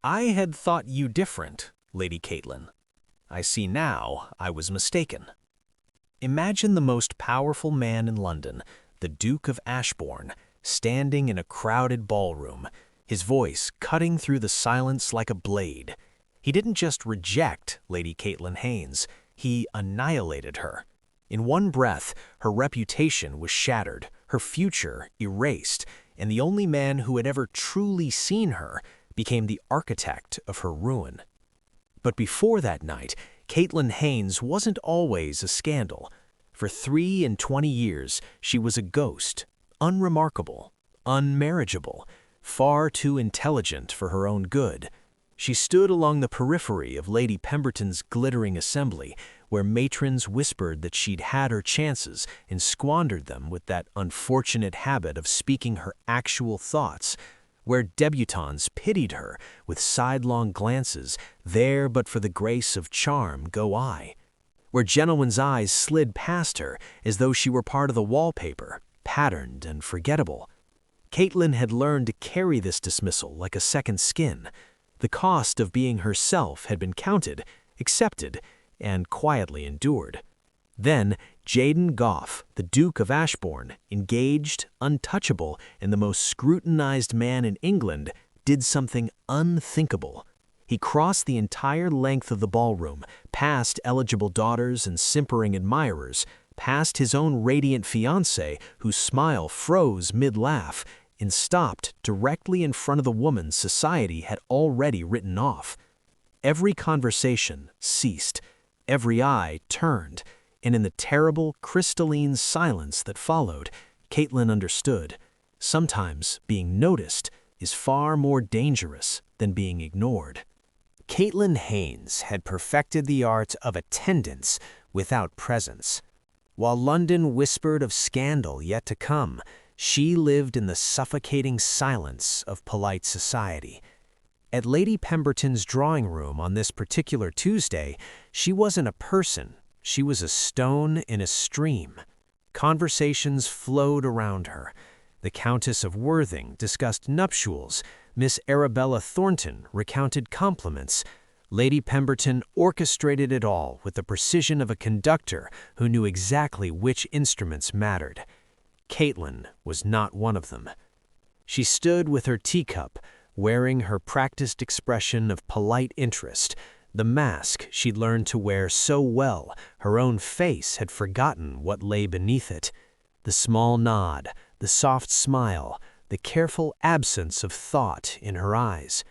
I had thought you different, Lady Caitlin. I see now I was mistaken. Imagine the most powerful man in London, the Duke of Ashbourne, standing in a crowded ballroom, his voice cutting through the silence like a blade. He didn't just reject Lady Caitlin Haynes, he annihilated her. In one breath, her reputation was shattered, her future erased, and the only man who had ever truly seen her became the architect of her ruin. But before that night, Caitlin Haynes wasn't always a scandal. For 23 years, she was a ghost, unremarkable, unmarriageable, far too intelligent for her own good. She stood along the periphery of Lady Pemberton's glittering assembly, where matrons whispered that she'd had her chances and squandered them with that unfortunate habit of speaking her actual thoughts, where debutantes pitied her with sidelong glances, there but for the grace of charm go I, where gentlemen's eyes slid past her as though she were part of the wallpaper, patterned and forgettable. Caitlin had learned to carry this dismissal like a second skin. The cost of being herself had been counted, accepted, and quietly endured. Then, Jaden Gough, the Duke of Ashbourne, engaged, untouchable, and the most scrutinized man in England, did something unthinkable. He crossed the entire length of the ballroom, past eligible daughters and simpering admirers, past his own radiant fiancée, whose smile froze mid-laugh, and stopped directly in front of the woman society had already written off. Every conversation ceased, every eye turned, and in the terrible, crystalline silence that followed, Caitlin understood. Sometimes being noticed is far more dangerous than being ignored. Caitlin Haynes had perfected the art of attendance without presence. While London whispered of scandal yet to come, she lived in the suffocating silence of polite society. At Lady Pemberton's drawing room on this particular Tuesday, she wasn't a person, she was a stone in a stream. Conversations flowed around her. The Countess of Worthing discussed nuptials, Miss Arabella Thornton recounted compliments. Lady Pemberton orchestrated it all with the precision of a conductor who knew exactly which instruments mattered. Caitlin was not one of them. She stood with her teacup, wearing her practiced expression of polite interest, the mask she'd learned to wear so well her own face had forgotten what lay beneath it. The small nod, the soft smile, the careful absence of thought in her eyes.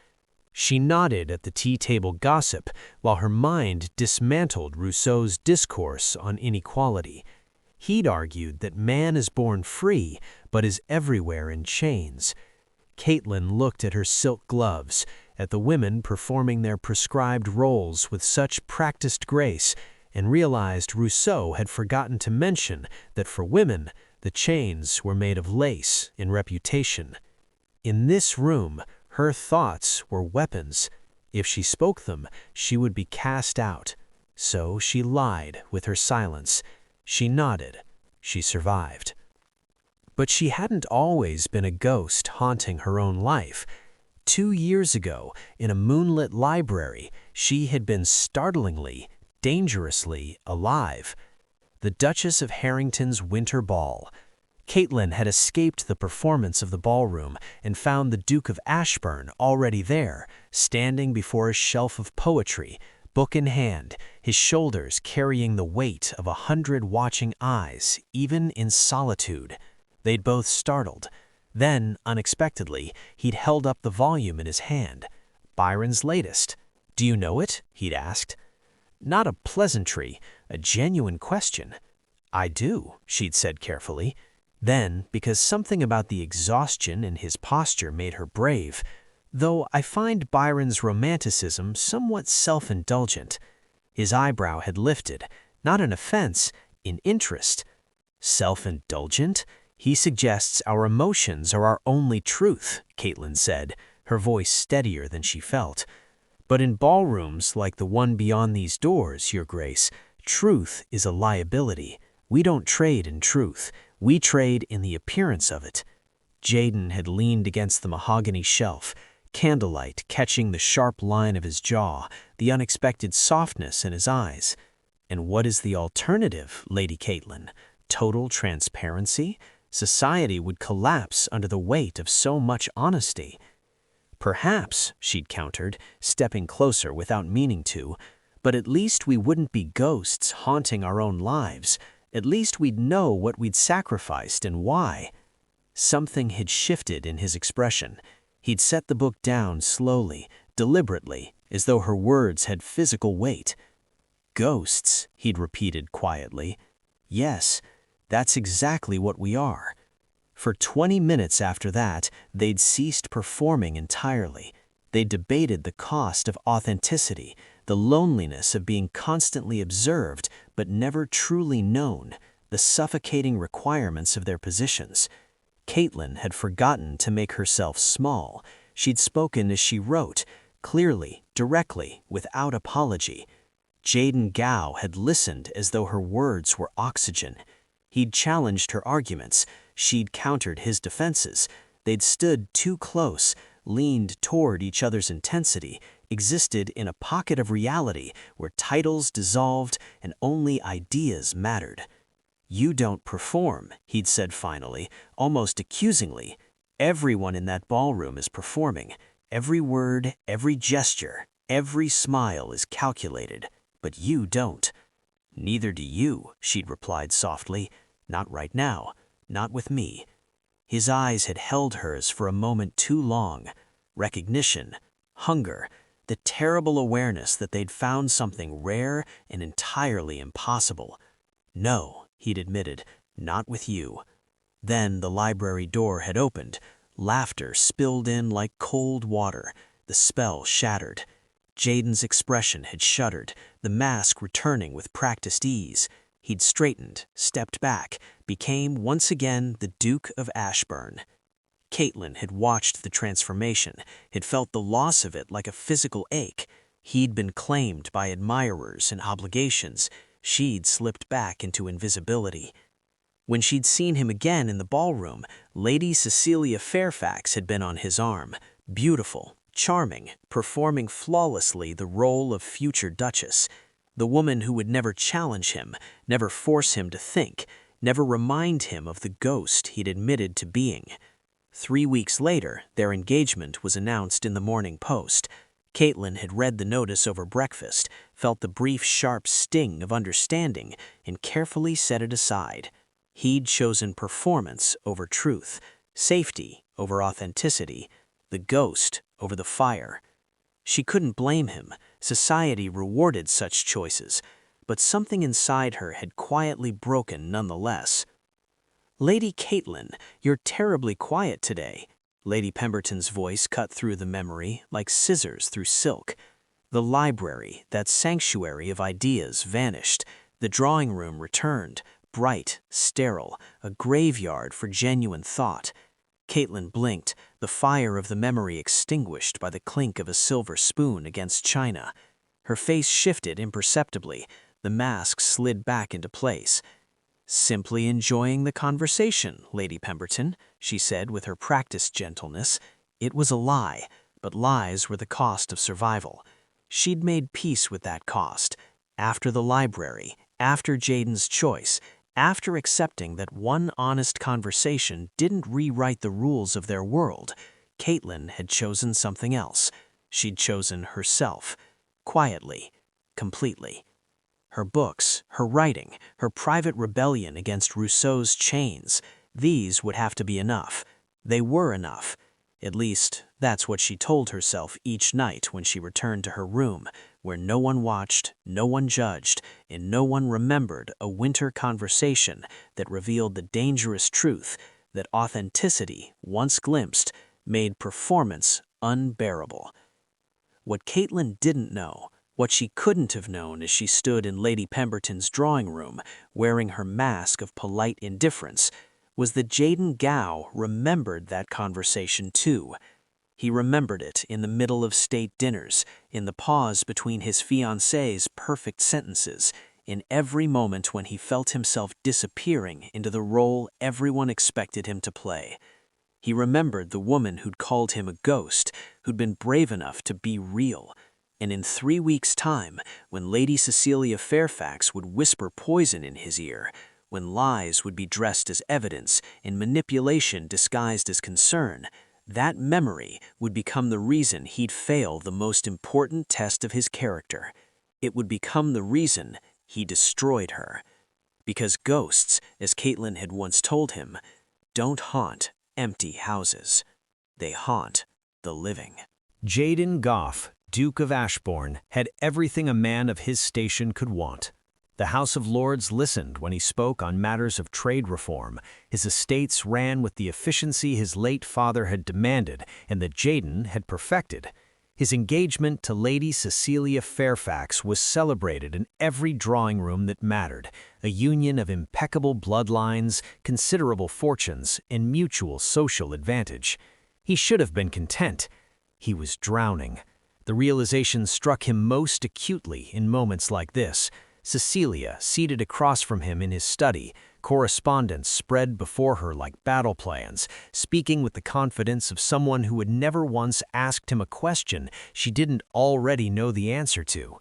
She nodded at the tea-table gossip while her mind dismantled Rousseau's discourse on inequality. He'd argued that man is born free, but is everywhere in chains. Caitlin looked at her silk gloves, at the women performing their prescribed roles with such practiced grace, and realized Rousseau had forgotten to mention that for women, the chains were made of lace in reputation. In this room, her thoughts were weapons. If she spoke them, she would be cast out. So she lied with her silence. She nodded. She survived. But she hadn't always been a ghost haunting her own life. 2 years ago, in a moonlit library, she had been startlingly, dangerously alive. The Duchess of Harrington's winter ball. Caitlin had escaped the performance of the ballroom and found the Duke of Ashbourne already there, standing before a shelf of poetry, book in hand, his shoulders carrying the weight of 100 watching eyes, even in solitude. They'd both startled. Then, unexpectedly, he'd held up the volume in his hand. Byron's latest. "Do you know it?" he'd asked. Not a pleasantry, a genuine question. "I do," she'd said carefully. Then, because something about the exhaustion in his posture made her brave, "Though I find Byron's romanticism somewhat self-indulgent." His eyebrow had lifted, not in offense, in interest. "Self-indulgent? He suggests our emotions are our only truth," Caitlin said, her voice steadier than she felt. "But in ballrooms like the one beyond these doors, Your Grace, truth is a liability. We don't trade in truth. We trade in the appearance of it." Jaden had leaned against the mahogany shelf. candlelight catching the sharp line of his jaw, the unexpected softness in his eyes. And what is the alternative, Lady Caitlin? Total transparency? Society would collapse under the weight of so much honesty. Perhaps, she'd countered, stepping closer without meaning to, but at least we wouldn't be ghosts haunting our own lives. At least we'd know what we'd sacrificed and why. Something had shifted in his expression. He'd set the book down slowly, deliberately, as though her words had physical weight. Ghosts, he'd repeated quietly. Yes, that's exactly what we are. For 20 minutes after that, they'd ceased performing entirely. They debated the cost of authenticity, the loneliness of being constantly observed but never truly known, the suffocating requirements of their positions. Caitlin had forgotten to make herself small. She'd spoken as she wrote, clearly, directly, without apology. Jaden Gao had listened as though her words were oxygen. He'd challenged her arguments. She'd countered his defenses. They'd stood too close, leaned toward each other's intensity, existed in a pocket of reality where titles dissolved and only ideas mattered. "You don't perform," he'd said finally, almost accusingly. "Everyone in that ballroom is performing. Every word, every gesture, every smile is calculated. But you don't." "Neither do you," she'd replied softly. "Not right now. Not with me." His eyes had held hers for a moment too long. Recognition, hunger, the terrible awareness that they'd found something rare and entirely impossible. "No," he'd admitted, "not with you." Then the library door had opened. Laughter spilled in like cold water. The spell shattered. Jaden's expression had shuddered, the mask returning with practiced ease. He'd straightened, stepped back, became once again the Duke of Ashbourne. Caitlin had watched the transformation, had felt the loss of it like a physical ache. He'd been claimed by admirers and obligations. She'd slipped back into invisibility. When she'd seen him again in the ballroom, Lady Cecilia Fairfax had been on his arm, beautiful, charming, performing flawlessly the role of future Duchess. The woman who would never challenge him, never force him to think, never remind him of the ghost he'd admitted to being. 3 weeks later, their engagement was announced in the Morning Post. Caitlin had read the notice over breakfast, felt the brief sharp sting of understanding, and carefully set it aside. He'd chosen performance over truth, safety over authenticity, the ghost over the fire. She couldn't blame him. Society rewarded such choices, but something inside her had quietly broken nonetheless. "Lady Caitlin, you're terribly quiet today." Lady Pemberton's voice cut through the memory like scissors through silk. The library, that sanctuary of ideas, vanished. The drawing room returned, bright, sterile, a graveyard for genuine thought. Caitlin blinked, the fire of the memory extinguished by the clink of a silver spoon against china. Her face shifted imperceptibly. The mask slid back into place. "Simply enjoying the conversation, Lady Pemberton," she said with her practiced gentleness. It was a lie, but lies were the cost of survival. She'd made peace with that cost. After the library, after Jaden's choice, after accepting that one honest conversation didn't rewrite the rules of their world, Caitlin had chosen something else. She'd chosen herself. Quietly. Completely. Her books, her writing, her private rebellion against Rousseau's chains, these would have to be enough. They were enough. At least, that's what she told herself each night when she returned to her room, where no one watched, no one judged, and no one remembered a winter conversation that revealed the dangerous truth that authenticity, once glimpsed, made performance unbearable. What Caitlin didn't know, what she couldn't have known as she stood in Lady Pemberton's drawing room, wearing her mask of polite indifference, was that Jaden Gao remembered that conversation too. He remembered it in the middle of state dinners, in the pause between his fiancée's perfect sentences, in every moment when he felt himself disappearing into the role everyone expected him to play. He remembered the woman who'd called him a ghost, who'd been brave enough to be real. And in 3 weeks' time, when Lady Cecilia Fairfax would whisper poison in his ear, when lies would be dressed as evidence and manipulation disguised as concern, that memory would become the reason he'd fail the most important test of his character. It would become the reason he destroyed her. Because ghosts, as Caitlin had once told him, don't haunt empty houses. They haunt the living. Jaden Gough, Duke of Ashbourne, had everything a man of his station could want. The House of Lords listened when he spoke on matters of trade reform. His estates ran with the efficiency his late father had demanded and that Jaden had perfected. His engagement to Lady Cecilia Fairfax was celebrated in every drawing room that mattered, a union of impeccable bloodlines, considerable fortunes, and mutual social advantage. He should have been content. He was drowning. The realization struck him most acutely in moments like this. Cecilia, seated across from him in his study, correspondence spread before her like battle plans, speaking with the confidence of someone who had never once asked him a question she didn't already know the answer to.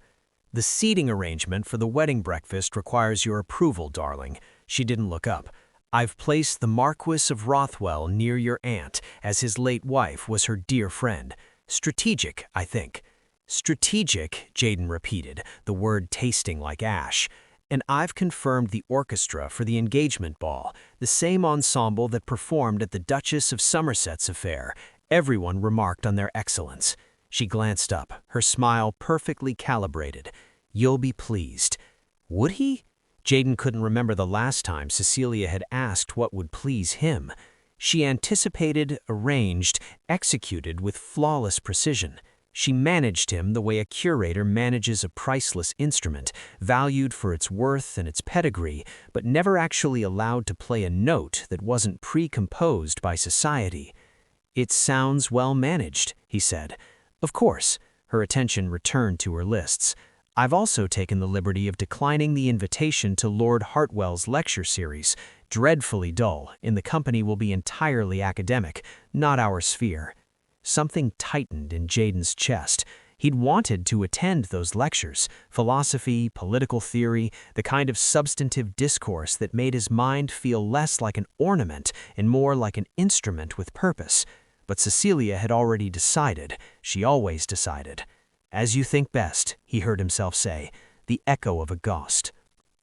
"The seating arrangement for the wedding breakfast requires your approval, darling." She didn't look up. "I've placed the Marquis of Rothwell near your aunt, as his late wife was her dear friend. Strategic, I think." "Strategic," Jaden repeated, the word tasting like ash. "And I've confirmed the orchestra for the engagement ball, the same ensemble that performed at the Duchess of Somerset's affair." Everyone remarked on their excellence. She glanced up, her smile perfectly calibrated. "You'll be pleased." Would he? Jaden couldn't remember the last time Cecilia had asked what would please him. She anticipated, arranged, executed with flawless precision. She managed him the way a curator manages a priceless instrument, valued for its worth and its pedigree, but never actually allowed to play a note that wasn't pre-composed by society. "It sounds well managed," he said. "Of course." Her attention returned to her lists. "I've also taken the liberty of declining the invitation to Lord Hartwell's lecture series. Dreadfully dull, and the company will be entirely academic, not our sphere." Something tightened in Jaden's chest. He'd wanted to attend those lectures, philosophy, political theory, the kind of substantive discourse that made his mind feel less like an ornament and more like an instrument with purpose. But Cecilia had already decided. She always decided. "As you think best," he heard himself say, the echo of a ghost.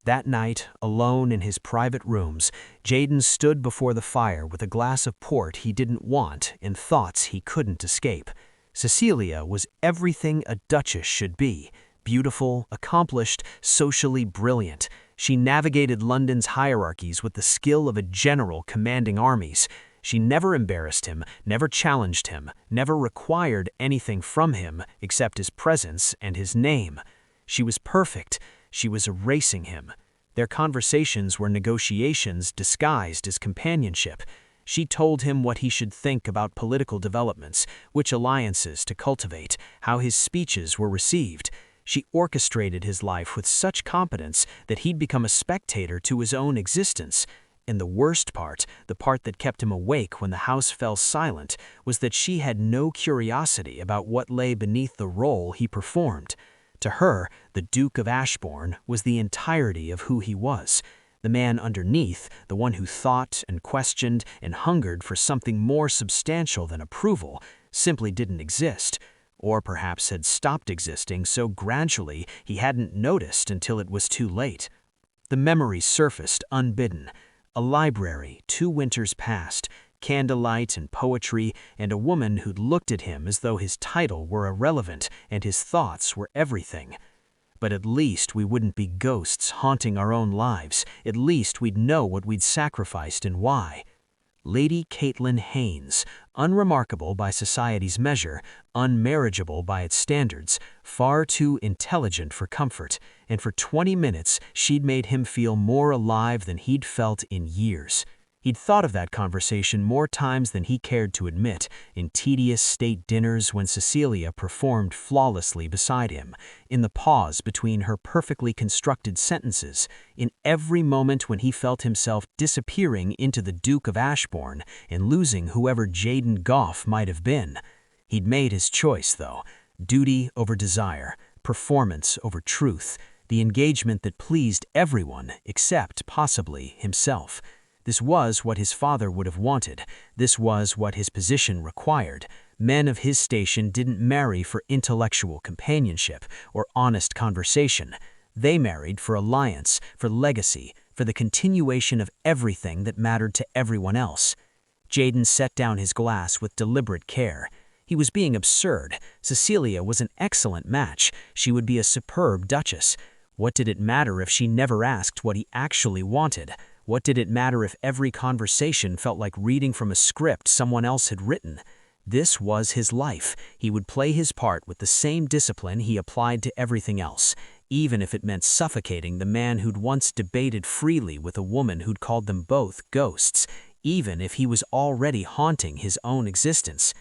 That night, alone in his private rooms, Jaden stood before the fire with a glass of port he didn't want and thoughts he couldn't escape. Cecilia was everything a duchess should be. Beautiful, accomplished, socially brilliant. She navigated London's hierarchies with the skill of a general commanding armies. She never embarrassed him, never challenged him, never required anything from him except his presence and his name. She was perfect. She was erasing him. Their conversations were negotiations disguised as companionship. She told him what he should think about political developments, which alliances to cultivate, how his speeches were received. She orchestrated his life with such competence that he'd become a spectator to his own existence. And the worst part, the part that kept him awake when the house fell silent, was that she had no curiosity about what lay beneath the role he performed. To her, the Duke of Ashbourne was the entirety of who he was. The man underneath, the one who thought and questioned and hungered for something more substantial than approval, simply didn't exist. Or perhaps had stopped existing so gradually he hadn't noticed until it was too late. The memory surfaced unbidden. A library, 2 winters past, candlelight and poetry, and a woman who'd looked at him as though his title were irrelevant and his thoughts were everything. But at least we wouldn't be ghosts haunting our own lives. At least we'd know what we'd sacrificed and why. Lady Caitlin Haynes, unremarkable by society's measure, unmarriageable by its standards, far too intelligent for comfort, and for 20 minutes she'd made him feel more alive than he'd felt in years. He'd thought of that conversation more times than he cared to admit, in tedious state dinners when Cecilia performed flawlessly beside him, in the pause between her perfectly constructed sentences, in every moment when he felt himself disappearing into the Duke of Ashbourne and losing whoever Jaden Goff might have been. He'd made his choice, though. Duty over desire, performance over truth, the engagement that pleased everyone except, possibly, himself. This was what his father would have wanted. This was what his position required. Men of his station didn't marry for intellectual companionship or honest conversation. They married for alliance, for legacy, for the continuation of everything that mattered to everyone else. Jaden set down his glass with deliberate care. He was being absurd. Cecilia was an excellent match. She would be a superb duchess. What did it matter if she never asked what he actually wanted? What did it matter if every conversation felt like reading from a script someone else had written? This was his life. He would play his part with the same discipline he applied to everything else, even if it meant suffocating the man who'd once debated freely with a woman who'd called them both ghosts, even if he was already haunting his own existence.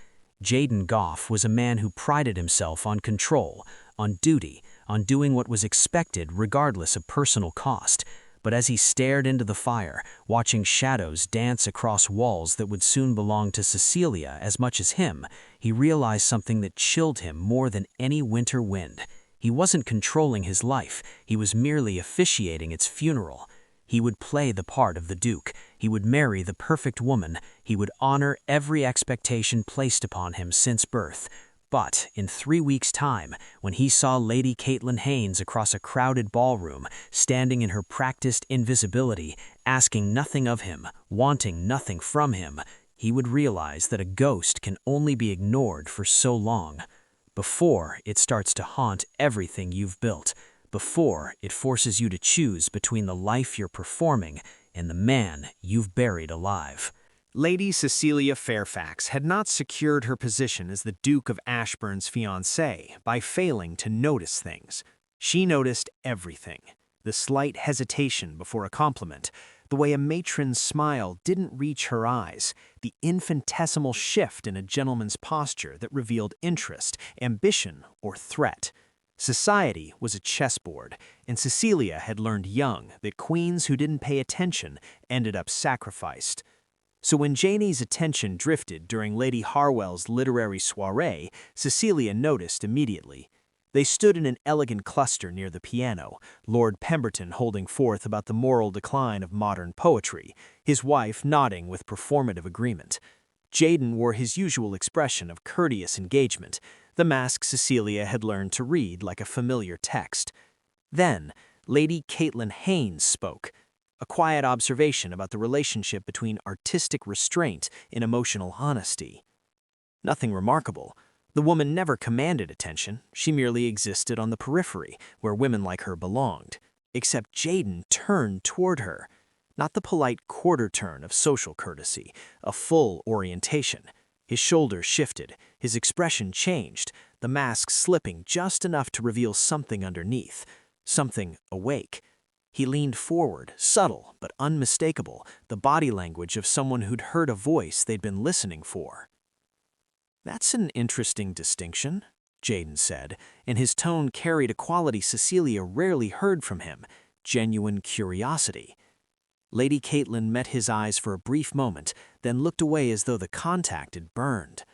Jaden Goff was a man who prided himself on control, on duty, on doing what was expected regardless of personal cost. But as he stared into the fire, watching shadows dance across walls that would soon belong to Cecilia as much as him, he realized something that chilled him more than any winter wind. He wasn't controlling his life, he was merely officiating its funeral. He would play the part of the Duke, he would marry the perfect woman, he would honor every expectation placed upon him since birth. But in 3 weeks' time, when he saw Lady Caitlin Haynes across a crowded ballroom, standing in her practiced invisibility, asking nothing of him, wanting nothing from him, he would realize that a ghost can only be ignored for so long, before it starts to haunt everything you've built, before it forces you to choose between the life you're performing and the man you've buried alive. Lady Cecilia Fairfax had not secured her position as the Duke of Ashbourne's fiancée by failing to notice things. She noticed everything. The slight hesitation before a compliment, the way a matron's smile didn't reach her eyes, the infinitesimal shift in a gentleman's posture that revealed interest, ambition, or threat. Society was a chessboard, and Cecilia had learned young that queens who didn't pay attention ended up sacrificed. So when Janie's attention drifted during Lady Harwell's literary soirée, Cecilia noticed immediately. They stood in an elegant cluster near the piano, Lord Pemberton holding forth about the moral decline of modern poetry, his wife nodding with performative agreement. Jaden wore his usual expression of courteous engagement, the mask Cecilia had learned to read like a familiar text. Then, Lady Caitlin Haynes spoke. A quiet observation about the relationship between artistic restraint and emotional honesty. Nothing remarkable. The woman never commanded attention, she merely existed on the periphery, where women like her belonged. Except Jaden turned toward her. Not the polite quarter turn of social courtesy, a full orientation. His shoulders shifted, his expression changed, the mask slipping just enough to reveal something underneath, something awake. He leaned forward, subtle but unmistakable, the body language of someone who'd heard a voice they'd been listening for. "That's an interesting distinction," Jaden said, and his tone carried a quality Cecilia rarely heard from him, genuine curiosity. Lady Caitlin met his eyes for a brief moment, then looked away as though the contact had burned.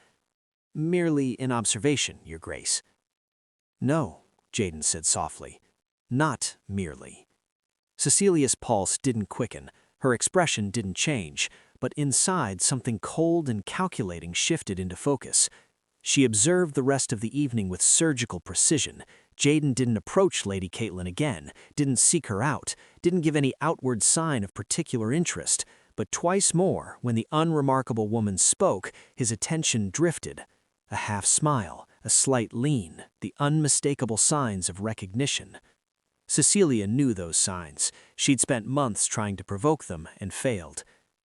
"Merely an observation, Your Grace." "No," Jaden said softly, "not merely." Cecilia's pulse didn't quicken, her expression didn't change, but inside something cold and calculating shifted into focus. She observed the rest of the evening with surgical precision. Jaden didn't approach Lady Caitlin again, didn't seek her out, didn't give any outward sign of particular interest, but twice more, when the unremarkable woman spoke, his attention drifted. A half smile, a slight lean, the unmistakable signs of recognition. Cecilia knew those signs. She'd spent months trying to provoke them and failed.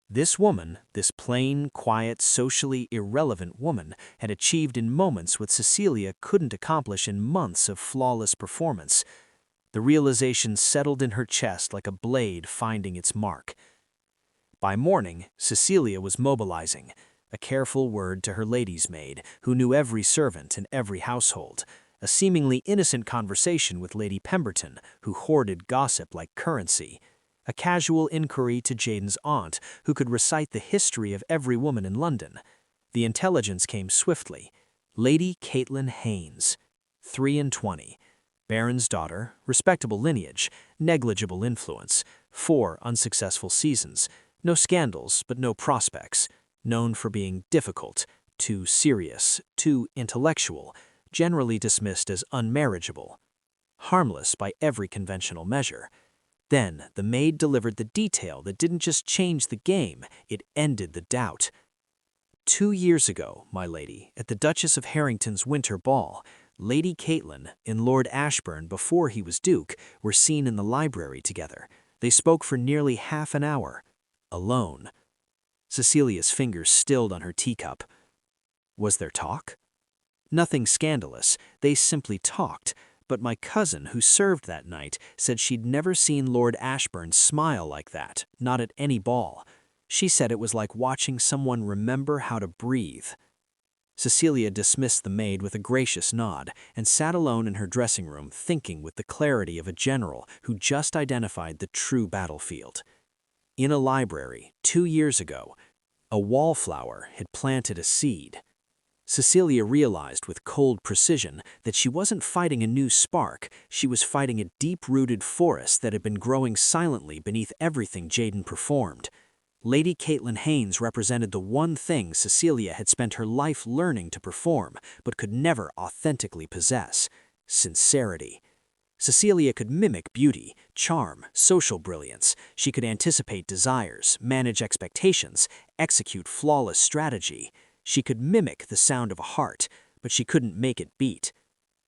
This woman, this plain, quiet, socially irrelevant woman, had achieved in moments what Cecilia couldn't accomplish in months of flawless performance. The realization settled in her chest like a blade finding its mark. By morning, Cecilia was mobilizing, a careful word to her lady's maid, who knew every servant in every household, a seemingly innocent conversation with Lady Pemberton, who hoarded gossip like currency, a casual inquiry to Jaden's aunt, who could recite the history of every woman in London. The intelligence came swiftly. Lady Caitlin Haynes, 23, Baron's daughter, respectable lineage, negligible influence, 4 unsuccessful seasons, no scandals but no prospects, known for being difficult, too serious, too intellectual, generally dismissed as unmarriageable, harmless by every conventional measure. Then the maid delivered the detail that didn't just change the game, it ended the doubt. 2 years ago, my lady, at the Duchess of Harrington's winter ball, Lady Caitlin and Lord Ashbourne, before he was Duke, were seen in the library together. They spoke for nearly half an hour, alone. Cecilia's fingers stilled on her teacup. Was there talk? Nothing scandalous, they simply talked, but my cousin, who served that night, said she'd never seen Lord Ashbourne smile like that, not at any ball. She said it was like watching someone remember how to breathe. Cecilia dismissed the maid with a gracious nod and sat alone in her dressing room thinking with the clarity of a general who just identified the true battlefield. In a library, 2 years ago, a wallflower had planted a seed. Cecilia realized with cold precision that she wasn't fighting a new spark, she was fighting a deep-rooted forest that had been growing silently beneath everything Jaden performed. Lady Caitlin Haynes represented the one thing Cecilia had spent her life learning to perform, but could never authentically possess: sincerity. Cecilia could mimic beauty, charm, social brilliance. She could anticipate desires, manage expectations, execute flawless strategy. She could mimic the sound of a heart, but she couldn't make it beat.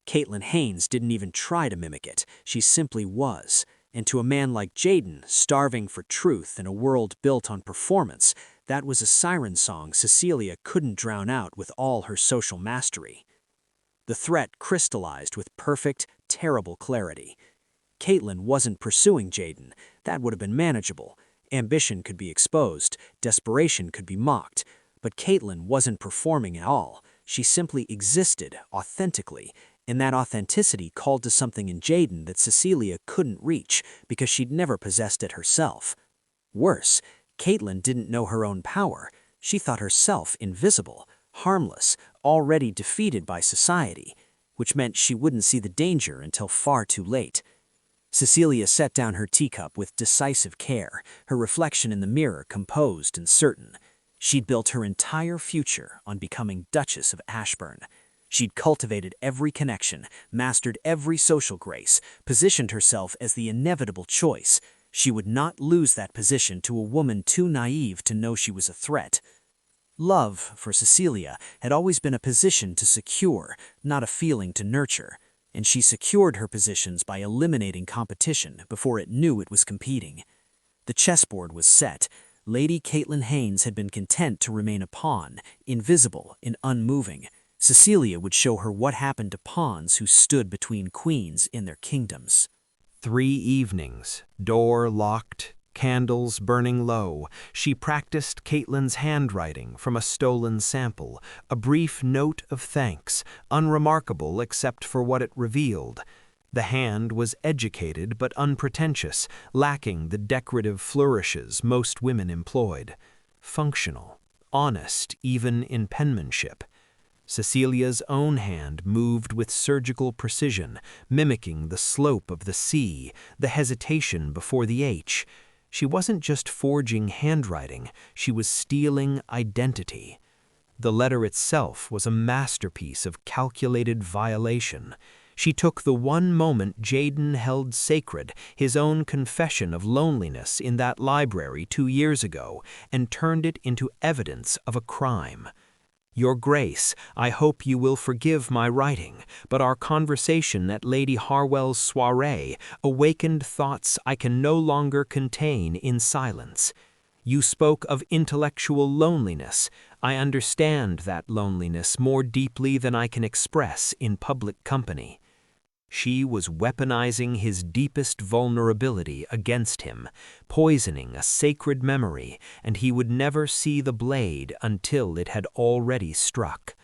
Caitlin Haynes didn't even try to mimic it. She simply was. And to a man like Jaden, starving for truth in a world built on performance, that was a siren song Cecilia couldn't drown out with all her social mastery. The threat crystallized with perfect, terrible clarity. Caitlin wasn't pursuing Jaden. That would have been manageable. Ambition could be exposed, desperation could be mocked. But Caitlin wasn't performing at all. She simply existed authentically, and that authenticity called to something in Jaden that Cecilia couldn't reach because she'd never possessed it herself. Worse, Caitlin didn't know her own power. She thought herself invisible, harmless, already defeated by society, which meant she wouldn't see the danger until far too late. Cecilia set down her teacup with decisive care, her reflection in the mirror composed and certain. She'd built her entire future on becoming Duchess of Ashbourne. She'd cultivated every connection, mastered every social grace, positioned herself as the inevitable choice. She would not lose that position to a woman too naive to know she was a threat. Love, for Cecilia, had always been a position to secure, not a feeling to nurture, and she secured her positions by eliminating competition before it knew it was competing. The chessboard was set. Lady Caitlin Haynes had been content to remain a pawn, invisible and unmoving. Cecilia would show her what happened to pawns who stood between queens in their kingdoms. 3 evenings, door locked, candles burning low, she practiced Caitlin's handwriting from a stolen sample, a brief note of thanks, unremarkable except for what it revealed. The hand was educated but unpretentious, lacking the decorative flourishes most women employed. Functional, honest even in penmanship. Cecilia's own hand moved with surgical precision, mimicking the slope of the C, the hesitation before the H. She wasn't just forging handwriting, she was stealing identity. The letter itself was a masterpiece of calculated violation. She took the one moment Jaden held sacred, his own confession of loneliness in that library 2 years ago, and turned it into evidence of a crime. Your Grace, I hope you will forgive my writing, but our conversation at Lady Harwell's soirée awakened thoughts I can no longer contain in silence. You spoke of intellectual loneliness. I understand that loneliness more deeply than I can express in public company. She was weaponizing his deepest vulnerability against him, poisoning a sacred memory, and he would never see the blade until it had already struck.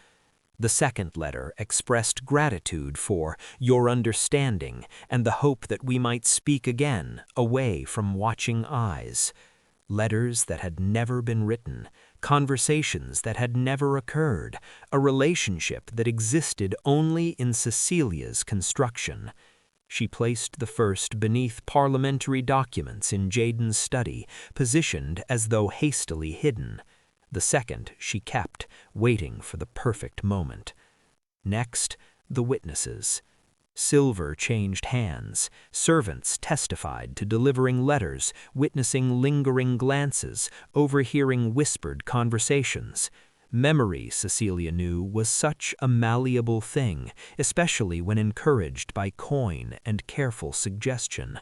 The second letter expressed gratitude for your understanding and the hope that we might speak again, away from watching eyes. Letters that had never been written, conversations that had never occurred, a relationship that existed only in Cecilia's construction. She placed the first beneath parliamentary documents in Jaden's study, positioned as though hastily hidden. The second she kept, waiting for the perfect moment. Next, the witnesses. Silver changed hands. Servants testified to delivering letters, witnessing lingering glances, overhearing whispered conversations. Memory, Cecilia knew, was such a malleable thing, especially when encouraged by coin and careful suggestion.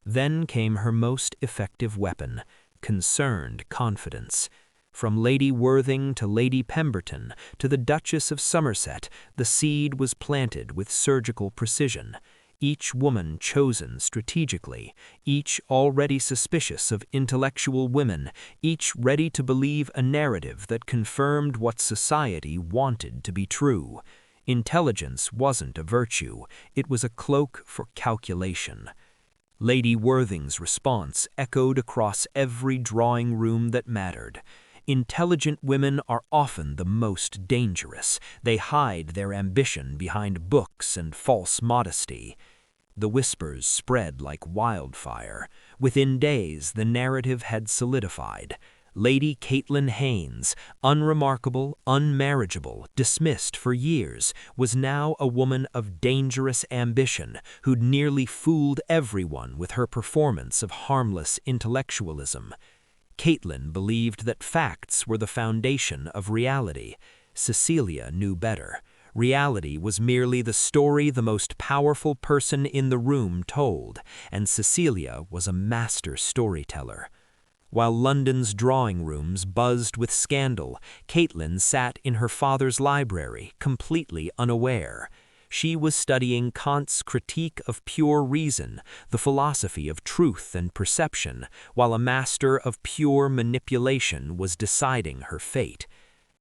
Then came her most effective weapon, concerned confidence. From Lady Worthing to Lady Pemberton to the Duchess of Somerset, the seed was planted with surgical precision, each woman chosen strategically, each already suspicious of intellectual women, each ready to believe a narrative that confirmed what society wanted to be true. Intelligence wasn't a virtue, it was a cloak for calculation. Lady Worthing's response echoed across every drawing room that mattered. Intelligent women are often the most dangerous. They hide their ambition behind books and false modesty. The whispers spread like wildfire. Within days, the narrative had solidified. Lady Caitlin Haynes, unremarkable, unmarriageable, dismissed for years, was now a woman of dangerous ambition who'd nearly fooled everyone with her performance of harmless intellectualism. Caitlin believed that facts were the foundation of reality. Cecilia knew better. Reality was merely the story the most powerful person in the room told, and Cecilia was a master storyteller. While London's drawing rooms buzzed with scandal, Caitlin sat in her father's library, completely unaware. She was studying Kant's Critique of Pure Reason, the philosophy of truth and perception, while a master of pure manipulation was deciding her fate.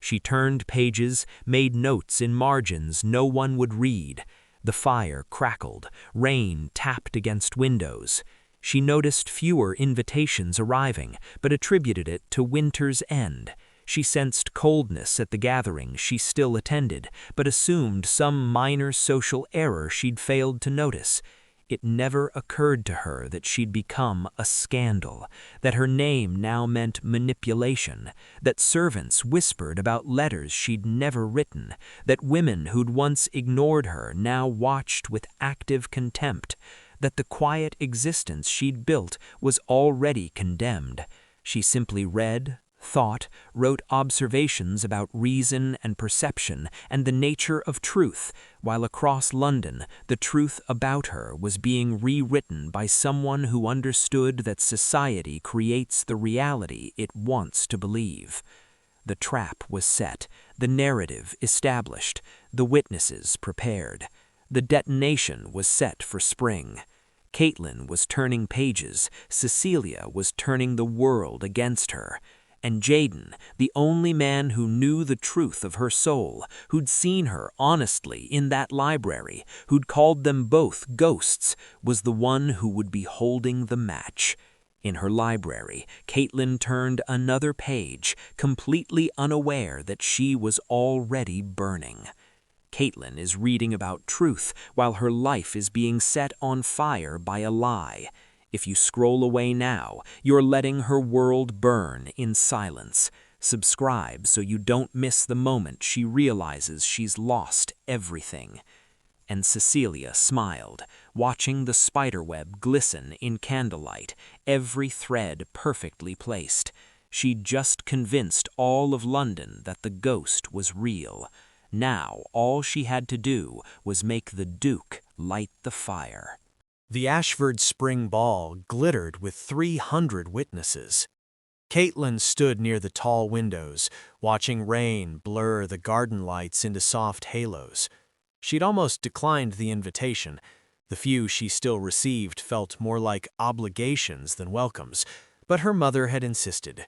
She turned pages, made notes in margins no one would read. The fire crackled, rain tapped against windows. She noticed fewer invitations arriving, but attributed it to winter's end. She sensed coldness at the gatherings she still attended, but assumed some minor social error she'd failed to notice. It never occurred to her that she'd become a scandal, that her name now meant manipulation, that servants whispered about letters she'd never written, that women who'd once ignored her now watched with active contempt, that the quiet existence she'd built was already condemned. She simply read, thought, wrote observations about reason and perception and the nature of truth, while across London the truth about her was being rewritten by someone who understood that society creates the reality it wants to believe. The trap was set, the narrative established, the witnesses prepared. The detonation was set for spring. Caitlin was turning pages, Cecilia was turning the world against her. And Jaden, the only man who knew the truth of her soul, who'd seen her honestly in that library, who'd called them both ghosts, was the one who would be holding the match. In her library, Caitlin turned another page, completely unaware that she was already burning. Caitlin is reading about truth while her life is being set on fire by a lie. If you scroll away now, you're letting her world burn in silence. Subscribe so you don't miss the moment she realizes she's lost everything. And Cecilia smiled, watching the spiderweb glisten in candlelight, every thread perfectly placed. She'd just convinced all of London that the ghost was real. Now all she had to do was make the Duke light the fire. The Ashford Spring Ball glittered with 300 witnesses. Caitlin stood near the tall windows, watching rain blur the garden lights into soft halos. She'd almost declined the invitation. The few she still received felt more like obligations than welcomes, but her mother had insisted.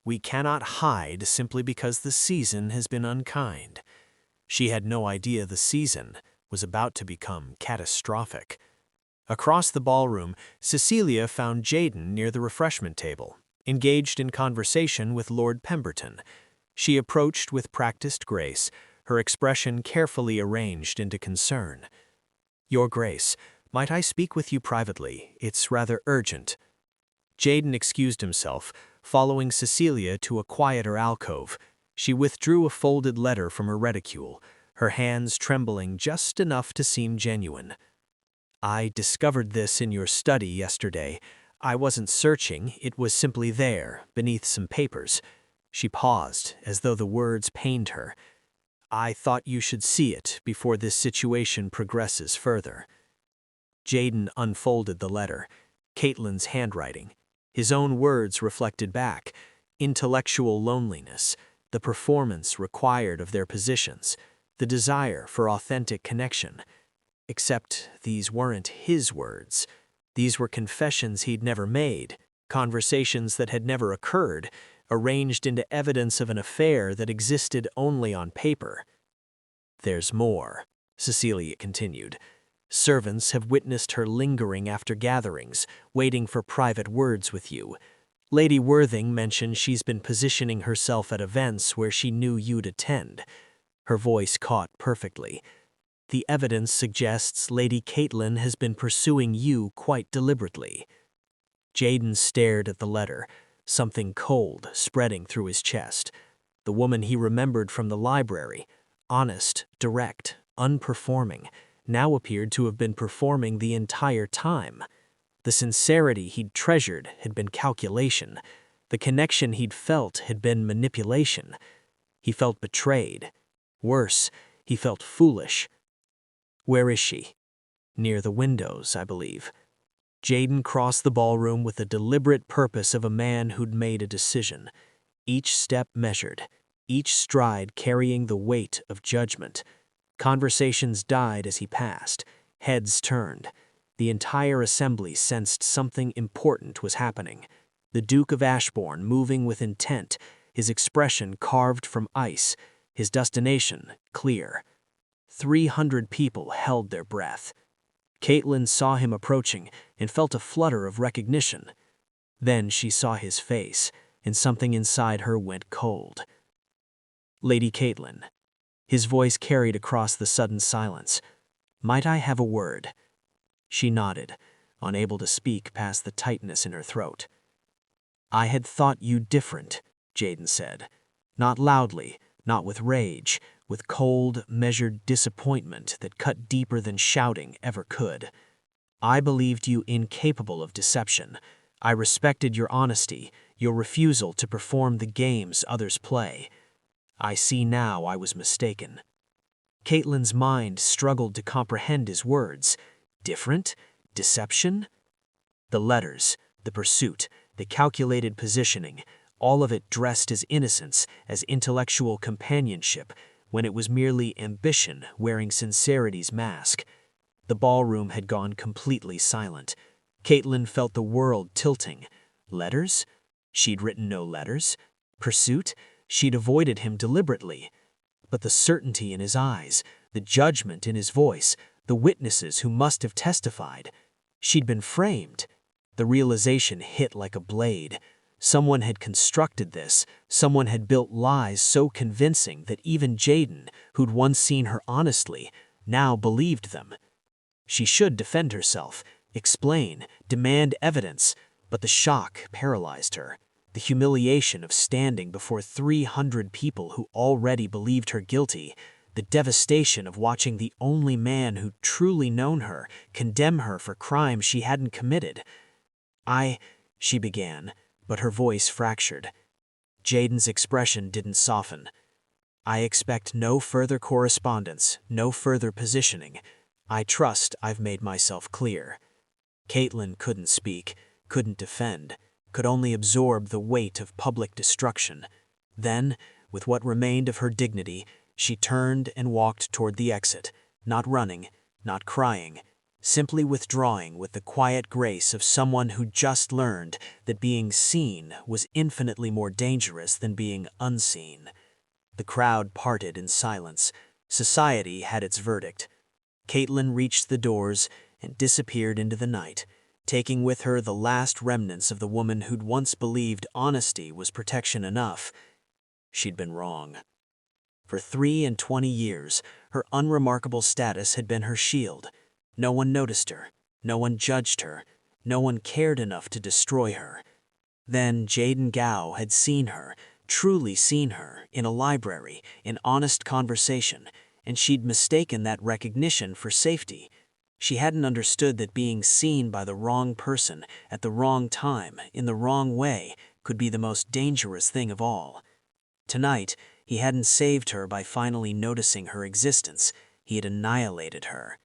"We cannot hide simply because the season has been unkind." She had no idea the season was about to become catastrophic. Across the ballroom, Cecilia found Jaden near the refreshment table, engaged in conversation with Lord Pemberton. She approached with practiced grace, her expression carefully arranged into concern. "Your Grace, might I speak with you privately? It's rather urgent." Jaden excused himself, following Cecilia to a quieter alcove. She withdrew a folded letter from her reticule, her hands trembling just enough to seem genuine. "I discovered this in your study yesterday. I wasn't searching, it was simply there, beneath some papers." She paused, as though the words pained her. "I thought you should see it before this situation progresses further." Jaden unfolded the letter, Caitlin's handwriting. His own words reflected back: intellectual loneliness, the performance required of their positions, the desire for authentic connection. Except these weren't his words. These were confessions he'd never made, conversations that had never occurred, arranged into evidence of an affair that existed only on paper. "There's more," Cecilia continued. "Servants have witnessed her lingering after gatherings, waiting for private words with you. Lady Worthing mentioned she's been positioning herself at events where she knew you'd attend." Her voice caught perfectly. "The evidence suggests Lady Caitlin has been pursuing you quite deliberately." Jaden stared at the letter, something cold spreading through his chest. The woman he remembered from the library, honest, direct, unperforming, now appeared to have been performing the entire time. The sincerity he'd treasured had been calculation. The connection he'd felt had been manipulation. He felt betrayed. Worse, he felt foolish. "Where is she?" "Near the windows, I believe." Jaden crossed the ballroom with the deliberate purpose of a man who'd made a decision. Each step measured, each stride carrying the weight of judgment. Conversations died as he passed. Heads turned. The entire assembly sensed something important was happening. The Duke of Ashbourne moving with intent, his expression carved from ice, his destination clear. 300 people held their breath. Caitlin saw him approaching and felt a flutter of recognition. Then she saw his face, and something inside her went cold. "Lady Caitlin." His voice carried across the sudden silence. "Might I have a word?" She nodded, unable to speak past the tightness in her throat. "I had thought you different," Jaden said. Not loudly, not with rage, with cold, measured disappointment that cut deeper than shouting ever could. "I believed you incapable of deception. I respected your honesty, your refusal to perform the games others play. I see now I was mistaken." Caitlin's mind struggled to comprehend his words. Different? Deception? The letters, the pursuit, the calculated positioning, all of it dressed as innocence, as intellectual companionship, when it was merely ambition wearing sincerity's mask. The ballroom had gone completely silent. Caitlin felt the world tilting. Letters? She'd written no letters. Pursuit? She'd avoided him deliberately. But the certainty in his eyes, the judgment in his voice, the witnesses who must have testified. She'd been framed. The realization hit like a blade. Someone had constructed this. Someone had built lies so convincing that even Jaden, who'd once seen her honestly, now believed them. She should defend herself, explain, demand evidence, but the shock paralyzed her. The humiliation of standing before 300 people who already believed her guilty, the devastation of watching the only man who'd truly known her condemn her for crimes she hadn't committed. She began, but her voice fractured. Jaden's expression didn't soften. "I expect no further correspondence, no further positioning. I trust I've made myself clear." Caitlin couldn't speak, couldn't defend, could only absorb the weight of public destruction. Then, with what remained of her dignity, she turned and walked toward the exit, not running, not crying, simply withdrawing with the quiet grace of someone who just learned that being seen was infinitely more dangerous than being unseen. The crowd parted in silence. Society had its verdict. Caitlin reached the doors and disappeared into the night, taking with her the last remnants of the woman who'd once believed honesty was protection enough. She'd been wrong. For 23 years, her unremarkable status had been her shield. No one noticed her, no one judged her, no one cared enough to destroy her. Then Jaden Gao had seen her, truly seen her, in a library, in honest conversation, and she'd mistaken that recognition for safety. She hadn't understood that being seen by the wrong person, at the wrong time, in the wrong way, could be the most dangerous thing of all. Tonight, he hadn't saved her by finally noticing her existence. He had annihilated her.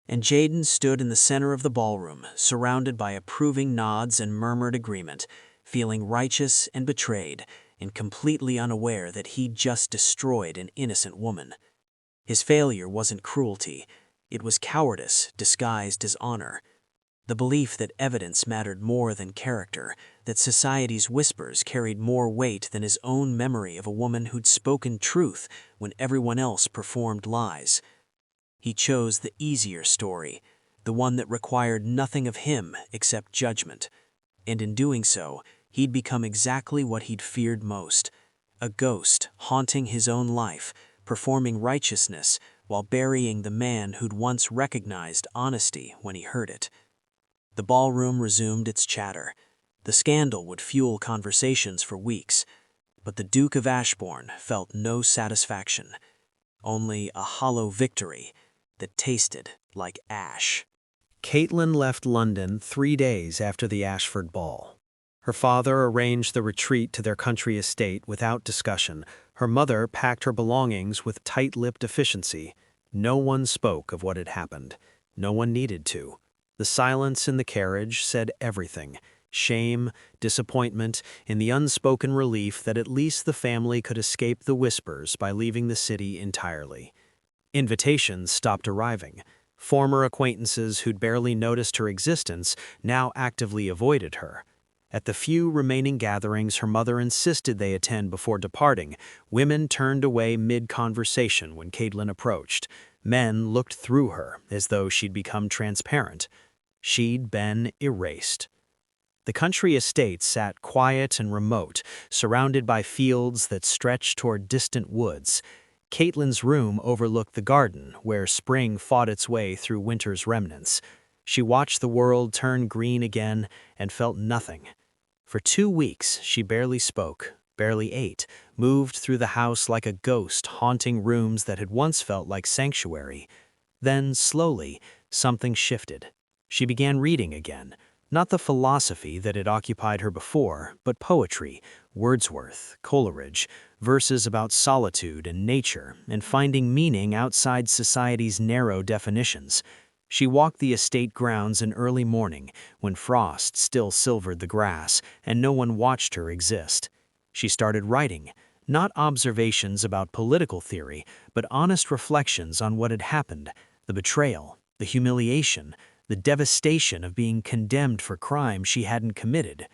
And Jaden stood in the center of the ballroom, surrounded by approving nods and murmured agreement, feeling righteous and betrayed, and completely unaware that he'd just destroyed an innocent woman. His failure wasn't cruelty. It was cowardice disguised as honor. The belief that evidence mattered more than character, that society's whispers carried more weight than his own memory of a woman who'd spoken truth when everyone else performed lies. He chose the easier story, the one that required nothing of him except judgment. And in doing so, he'd become exactly what he'd feared most, a ghost haunting his own life, performing righteousness while burying the man who'd once recognized honesty when he heard it. The ballroom resumed its chatter. The scandal would fuel conversations for weeks, but the Duke of Ashbourne felt no satisfaction, only a hollow victory that tasted like ash. Caitlin left London 3 days after the Ashford ball. Her father arranged the retreat to their country estate without discussion. Her mother packed her belongings with tight-lipped efficiency. No one spoke of what had happened. No one needed to. The silence in the carriage said everything. Shame, disappointment, and the unspoken relief that at least the family could escape the whispers by leaving the city entirely. Invitations stopped arriving. Former acquaintances who'd barely noticed her existence now actively avoided her. At the few remaining gatherings her mother insisted they attend before departing, women turned away mid-conversation when Caitlin approached. Men looked through her as though she'd become transparent. She'd been erased. The country estate sat quiet and remote, surrounded by fields that stretched toward distant woods. Caitlin's room overlooked the garden, where spring fought its way through winter's remnants. She watched the world turn green again and felt nothing. For 2 weeks, she barely spoke, barely ate, moved through the house like a ghost haunting rooms that had once felt like sanctuary. Then, slowly, something shifted. She began reading again, not the philosophy that had occupied her before, but poetry, Wordsworth, Coleridge, verses about solitude and nature, and finding meaning outside society's narrow definitions. She walked the estate grounds in early morning, when frost still silvered the grass, and no one watched her exist. She started writing, not observations about political theory, but honest reflections on what had happened, the betrayal, the humiliation, the devastation of being condemned for crime she hadn't committed.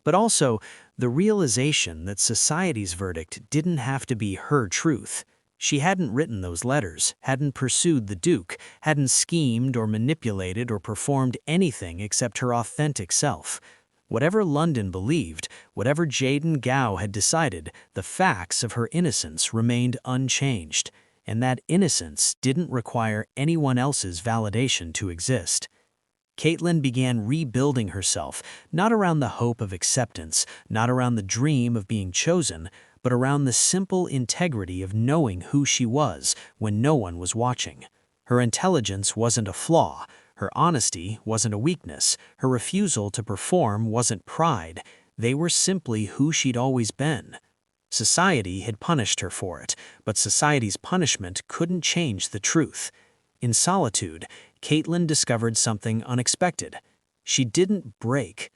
But also the realization that society's verdict didn't have to be her truth. She hadn't written those letters, hadn't pursued the Duke, hadn't schemed or manipulated or performed anything except her authentic self. Whatever London believed, whatever Jaden Gao had decided, the facts of her innocence remained unchanged, and that innocence didn't require anyone else's validation to exist. Caitlin began rebuilding herself, not around the hope of acceptance, not around the dream of being chosen, but around the simple integrity of knowing who she was when no one was watching. Her intelligence wasn't a flaw, her honesty wasn't a weakness, her refusal to perform wasn't pride. They were simply who she'd always been. Society had punished her for it, but society's punishment couldn't change the truth. In solitude, Caitlin discovered something unexpected. She didn't break.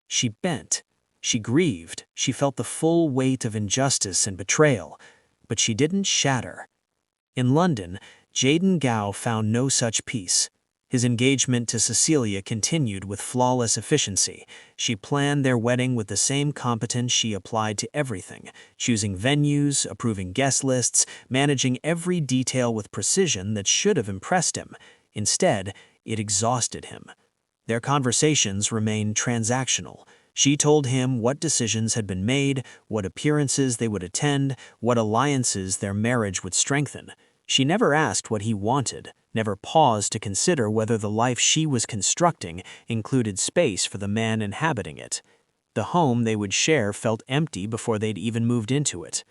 She bent. She grieved. She felt the full weight of injustice and betrayal. But she didn't shatter. In London, Jaden Gao found no such peace. His engagement to Cecilia continued with flawless efficiency. She planned their wedding with the same competence she applied to everything, choosing venues, approving guest lists, managing every detail with precision that should have impressed him. Instead, it exhausted him. Their conversations remained transactional. She told him what decisions had been made, what appearances they would attend, what alliances their marriage would strengthen. She never asked what he wanted, never paused to consider whether the life she was constructing included space for the man inhabiting it. The home they would share felt empty before they'd even moved into it.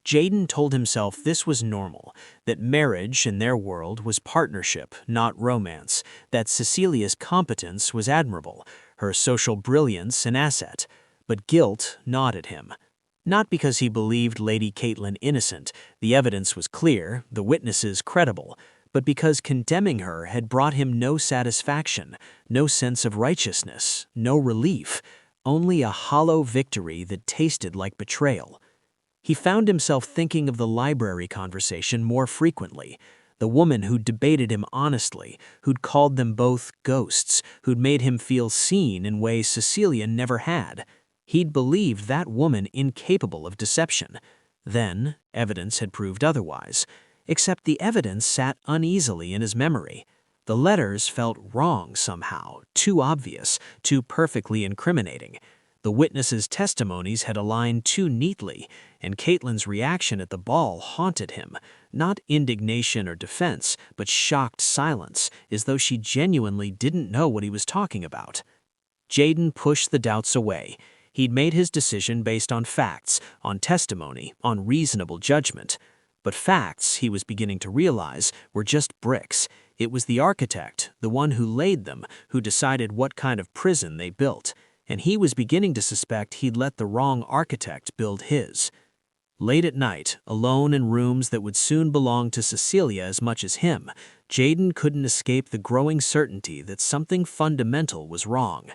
Jaden told himself this was normal, that marriage in their world was partnership, not romance, that Cecilia's competence was admirable, her social brilliance an asset, but guilt gnawed at him. Not because he believed Lady Caitlin innocent, the evidence was clear, the witnesses credible, but because condemning her had brought him no satisfaction, no sense of righteousness, no relief, only a hollow victory that tasted like betrayal. He found himself thinking of the library conversation more frequently, the woman who'd debated him honestly, who'd called them both ghosts, who'd made him feel seen in ways Cecilia never had. He'd believed that woman incapable of deception. Then, evidence had proved otherwise, except the evidence sat uneasily in his memory. The letters felt wrong somehow, too obvious, too perfectly incriminating. The witnesses' testimonies had aligned too neatly, and Caitlin's reaction at the ball haunted him. Not indignation or defense, but shocked silence, as though she genuinely didn't know what he was talking about. Jaden pushed the doubts away. He'd made his decision based on facts, on testimony, on reasonable judgment. But facts, he was beginning to realize, were just bricks. It was the architect, the one who laid them, who decided what kind of prison they built. And he was beginning to suspect he'd let the wrong architect build his. Late at night, alone in rooms that would soon belong to Cecilia as much as him, Jaden couldn't escape the growing certainty that something fundamental was wrong.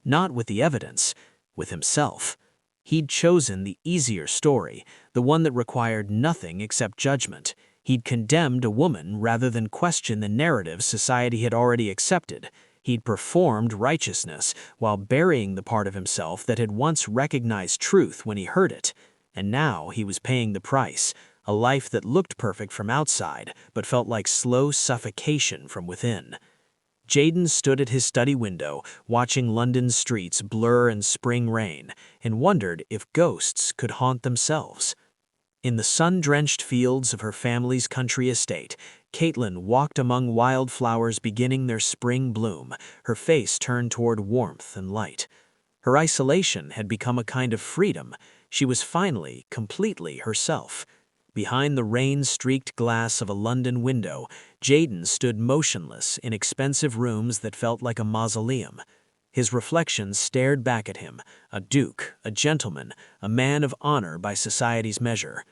Not with the evidence, with himself. He'd chosen the easier story, the one that required nothing except judgment. He'd condemned a woman rather than question the narrative society had already accepted. He'd performed righteousness while burying the part of himself that had once recognized truth when he heard it. And now he was paying the price, a life that looked perfect from outside but felt like slow suffocation from within. Jaden stood at his study window, watching London's streets blur in spring rain, and wondered if ghosts could haunt themselves. In the sun-drenched fields of her family's country estate, Caitlin walked among wildflowers beginning their spring bloom, her face turned toward warmth and light. Her isolation had become a kind of freedom. She was finally, completely herself. Behind the rain-streaked glass of a London window, Jaden stood motionless in expensive rooms that felt like a mausoleum. His reflection stared back at him, a duke, a gentleman, a man of honor by society's measure,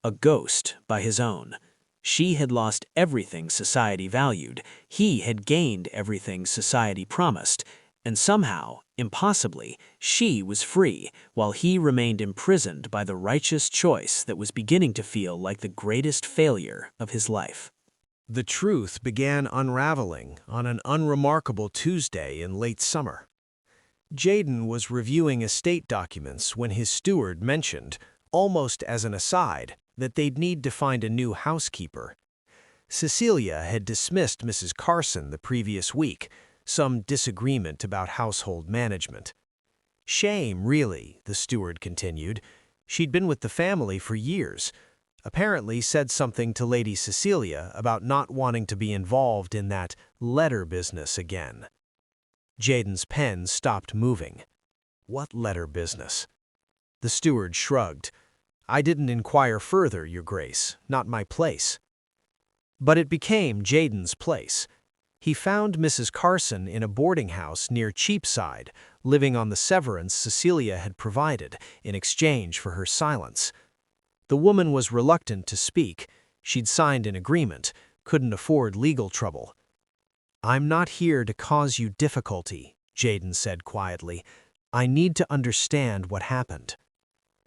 a ghost by his own. She had lost everything society valued, he had gained everything society promised, and somehow, impossibly, she was free, while he remained imprisoned by the righteous choice that was beginning to feel like the greatest failure of his life. The truth began unraveling on an unremarkable Tuesday in late summer. Jaden was reviewing estate documents when his steward mentioned, almost as an aside, that they'd need to find a new housekeeper. Cecilia had dismissed Mrs. Carson the previous week, some disagreement about household management. Shame, really, the steward continued. She'd been with the family for years. Apparently said something to Lady Cecilia about not wanting to be involved in that letter business again. Jaden's pen stopped moving. What letter business? The steward shrugged. I didn't inquire further, Your Grace, not my place. But it became Jaden's place. He found Mrs. Carson in a boarding house near Cheapside, living on the severance Cecilia had provided in exchange for her silence. The woman was reluctant to speak. She'd signed an agreement, couldn't afford legal trouble. I'm not here to cause you difficulty, Jaden said quietly. I need to understand what happened.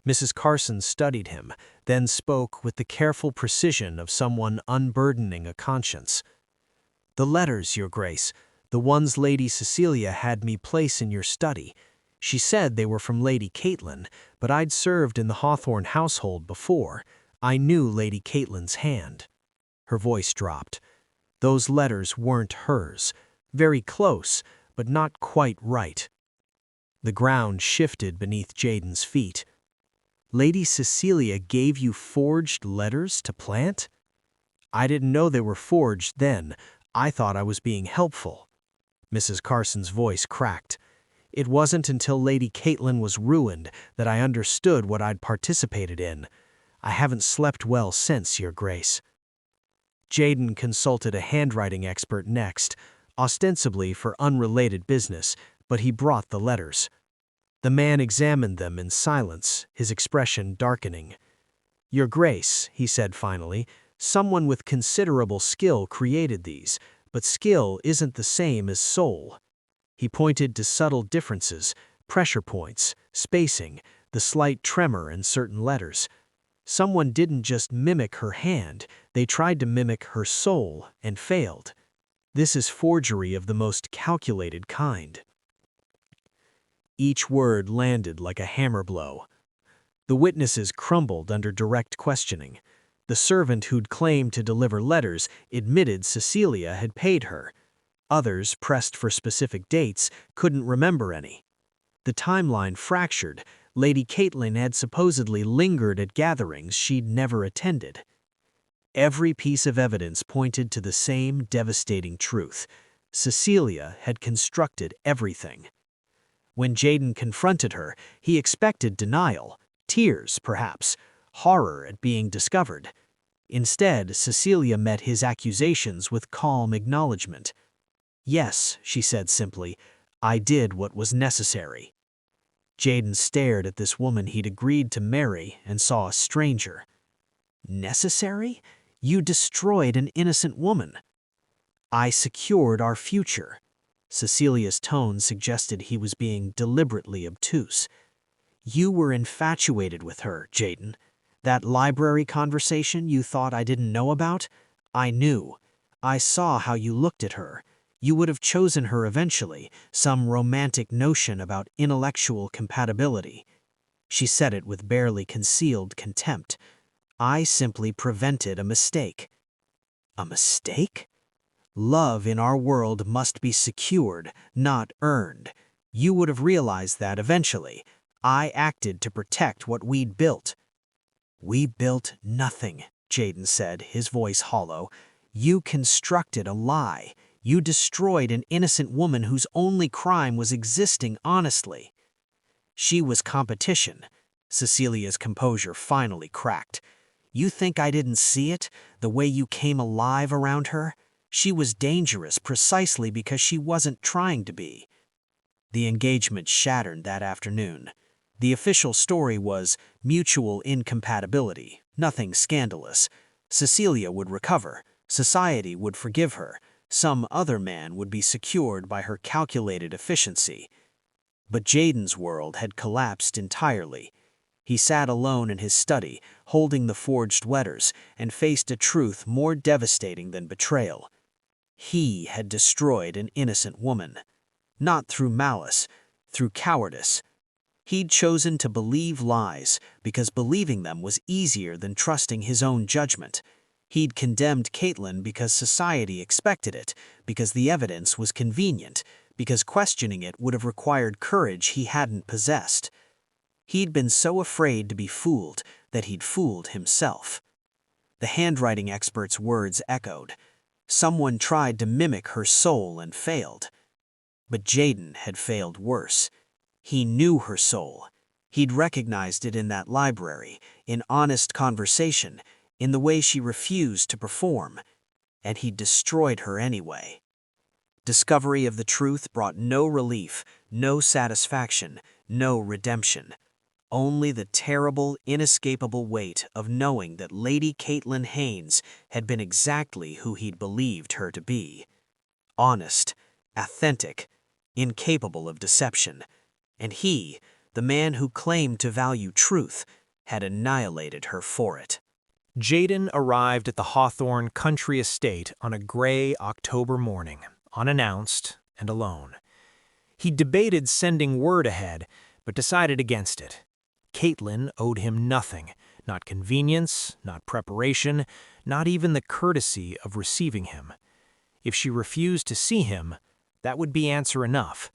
Mrs. Carson studied him, then spoke with the careful precision of someone unburdening a conscience. "The letters, Your Grace, the ones Lady Cecilia had me place in your study. She said they were from Lady Caitlin, but I'd served in the Hawthorne household before. I knew Lady Caitlin's hand." Her voice dropped. "Those letters weren't hers. Very close, but not quite right." The ground shifted beneath Jaden's feet. "Lady Cecilia gave you forged letters to plant?" "I didn't know they were forged then. I thought I was being helpful." Mrs. Carson's voice cracked. "It wasn't until Lady Caitlin was ruined that I understood what I'd participated in. I haven't slept well since, Your Grace." Jaden consulted a handwriting expert next, ostensibly for unrelated business, but he brought the letters. The man examined them in silence, his expression darkening. "Your Grace," he said finally, "someone with considerable skill created these, but skill isn't the same as soul." He pointed to subtle differences, pressure points, spacing, the slight tremor in certain letters. Someone didn't just mimic her hand, they tried to mimic her soul and failed. This is forgery of the most calculated kind. Each word landed like a hammer blow. The witnesses crumbled under direct questioning. The servant who'd claimed to deliver letters admitted Cecilia had paid her. Others, pressed for specific dates, couldn't remember any. The timeline fractured. Lady Caitlin had supposedly lingered at gatherings she'd never attended. Every piece of evidence pointed to the same devastating truth. Cecilia had constructed everything. When Jaden confronted her, he expected denial, tears perhaps, horror at being discovered. Instead, Cecilia met his accusations with calm acknowledgement. "Yes," she said simply, "I did what was necessary." Jaden stared at this woman he'd agreed to marry and saw a stranger. "Necessary? You destroyed an innocent woman." "I secured our future." Cecilia's tone suggested he was being deliberately obtuse. "You were infatuated with her, Jaden. That library conversation you thought I didn't know about? I knew. I saw how you looked at her. You would have chosen her eventually, some romantic notion about intellectual compatibility." She said it with barely concealed contempt. "I simply prevented a mistake." "A mistake?" "Love in our world must be secured, not earned. You would have realized that eventually. I acted to protect what we'd built." "We built nothing," Jaden said, his voice hollow. "You constructed a lie. You destroyed an innocent woman whose only crime was existing honestly." "She was competition." Cecilia's composure finally cracked. "You think I didn't see it, the way you came alive around her? She was dangerous precisely because she wasn't trying to be." The engagement shattered that afternoon. The official story was mutual incompatibility, nothing scandalous. Cecilia would recover, society would forgive her, some other man would be secured by her calculated efficiency. But Jaden's world had collapsed entirely. He sat alone in his study, holding the forged letters, and faced a truth more devastating than betrayal. He had destroyed an innocent woman. Not through malice, through cowardice. He'd chosen to believe lies because believing them was easier than trusting his own judgment. He'd condemned Caitlin because society expected it, because the evidence was convenient, because questioning it would have required courage he hadn't possessed. He'd been so afraid to be fooled that he'd fooled himself. The handwriting expert's words echoed. Someone tried to mimic her soul and failed. But Jaden had failed worse. He knew her soul. He'd recognized it in that library, in honest conversation, in the way she refused to perform. And he'd destroyed her anyway. Discovery of the truth brought no relief, no satisfaction, no redemption. Only the terrible, inescapable weight of knowing that Lady Caitlin Haynes had been exactly who he'd believed her to be. Honest, authentic, incapable of deception. And he, the The man who claimed to value truth had annihilated her for it. Jaden arrived at the Hawthorne country estate on a gray October morning, unannounced and alone. He debated sending word ahead, but decided against it. Caitlin owed him nothing, not convenience, not preparation, not even the courtesy of receiving him. If she refused to see him, that would be answer enough.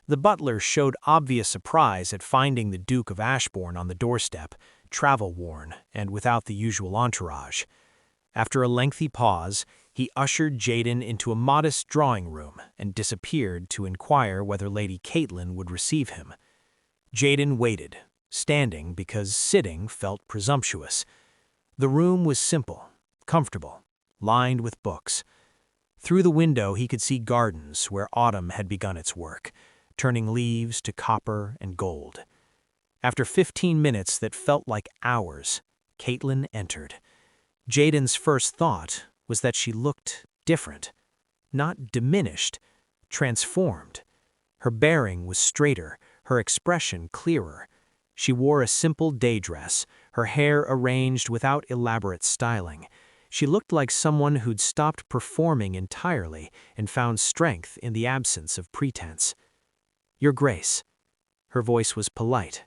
The butler showed obvious surprise at finding the Duke of Ashbourne on the doorstep, travel-worn and without the usual entourage. After a lengthy pause, he ushered Jaden into a modest drawing room and disappeared to inquire whether Lady Caitlin would receive him. Jaden waited, standing because sitting felt presumptuous. The room was simple, comfortable, lined with books. Through the window he could see gardens where autumn had begun its work, turning leaves to copper and gold. After 15 minutes that felt like hours, Caitlin entered. Jaden's first thought was that she looked different, not diminished, transformed. Her bearing was straighter, her expression clearer. She wore a simple day dress, her hair arranged without elaborate styling. She looked like someone who'd stopped performing entirely and found strength in the absence of pretense. "Your Grace." Her voice was polite,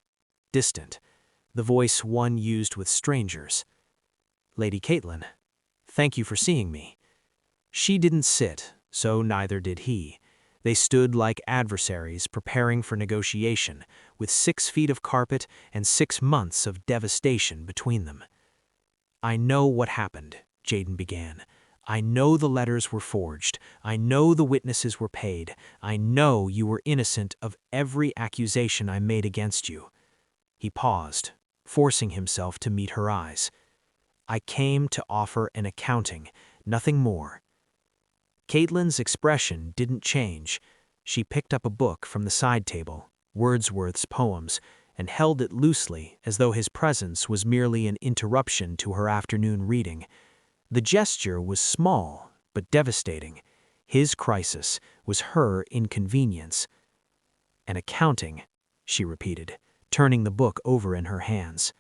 distant, the voice one used with strangers. "Lady Caitlin, thank you for seeing me." She didn't sit, so neither did he. They stood like adversaries preparing for negotiation, with 6 feet of carpet and 6 months of devastation between them. "I know what happened," Jaden began. "I know the letters were forged. I know the witnesses were paid. I know you were innocent of every accusation I made against you." He paused, forcing himself to meet her eyes. "I came to offer an accounting, nothing more." Caitlin's expression didn't change. She picked up a book from the side table, Wordsworth's poems, and held it loosely as though his presence was merely an interruption to her afternoon reading. The gesture was small, but devastating. His crisis was her inconvenience. "An accounting," she repeated, turning the book over in her hands.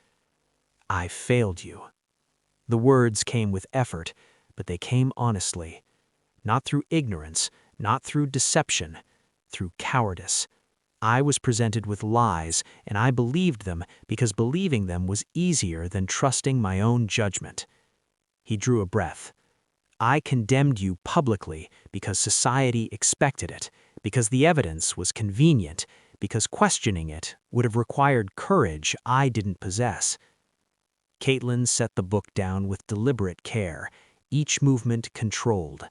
"I failed you." The words came with effort, but they came honestly. Not through ignorance, not through deception, through cowardice. I was presented with lies, and I believed them because believing them was easier than trusting my own judgment. He drew a breath. "I condemned you publicly because society expected it, because the evidence was convenient, because questioning it would have required courage I didn't possess." Caitlin set the book down with deliberate care, each movement controlled.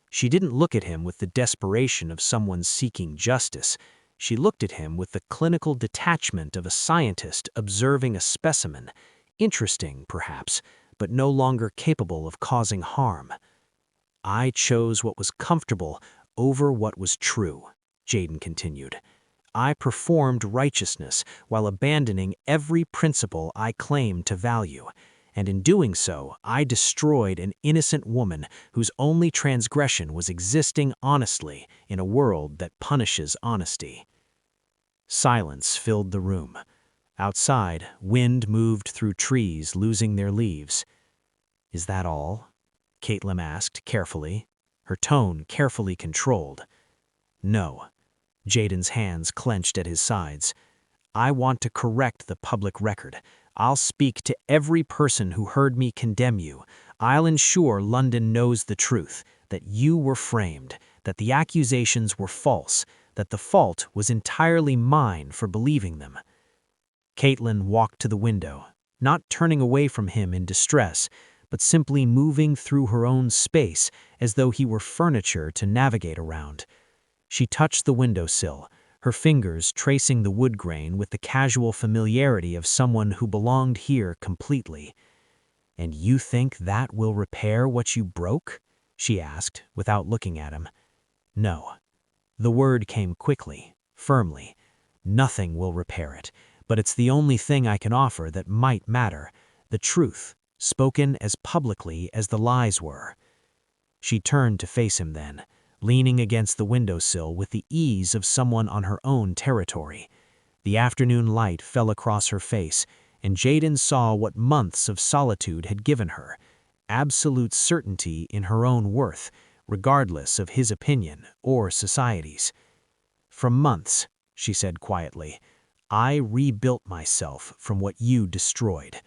She didn't look at him with the desperation of someone seeking justice. She looked at him with the clinical detachment of a scientist observing a specimen, interesting, perhaps, but no longer capable of causing harm. "I chose what was comfortable over what was true," Jaden continued. "I performed righteousness while abandoning every principle I claimed to value, and in doing so, I destroyed an innocent woman whose only transgression was existing honestly in a world that punishes honesty." Silence filled the room. Outside, wind moved through trees, losing their leaves. "Is that all?" Caitlin asked carefully, her tone carefully controlled. "No." Jaden's hands clenched at his sides. "I want to correct the public record. I'll speak to every person who heard me condemn you. I'll ensure London knows the truth, that you were framed, that the accusations were false, that the fault was entirely mine for believing them." Caitlin walked to the window, not turning away from him in distress, but simply moving through her own space as though he were furniture to navigate around. She touched the windowsill, her fingers tracing the wood grain with the casual familiarity of someone who belonged here completely. "And you think that will repair what you broke?" she asked, without looking at him. "No." The word came quickly, firmly. "Nothing will repair it, but it's the only thing I can offer that might matter, the truth, spoken as publicly as the lies were." She turned to face him then, leaning against the windowsill with the ease of someone on her own territory. The afternoon light fell across her face, and Jaden saw what months of solitude had given her: absolute certainty in her own worth, regardless of his opinion or society's. "For months," she said quietly, "I rebuilt myself from what you destroyed.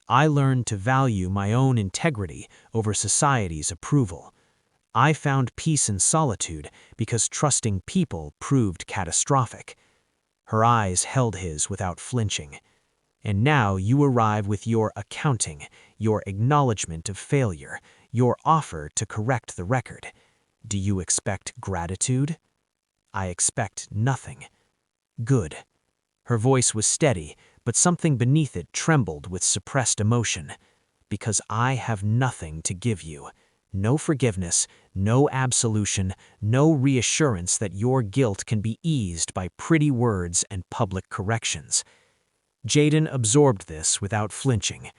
I learned to value my own integrity over society's approval. I found peace in solitude because trusting people proved catastrophic." Her eyes held his without flinching. "And now you arrive with your accounting, your acknowledgement of failure, your offer to correct the record. Do you expect gratitude?" "I expect nothing." "Good." Her voice was steady, but something beneath it trembled with suppressed emotion. "Because I have nothing to give you. No forgiveness, no absolution, no reassurance that your guilt can be eased by pretty words and public corrections." Jaden absorbed this without flinching.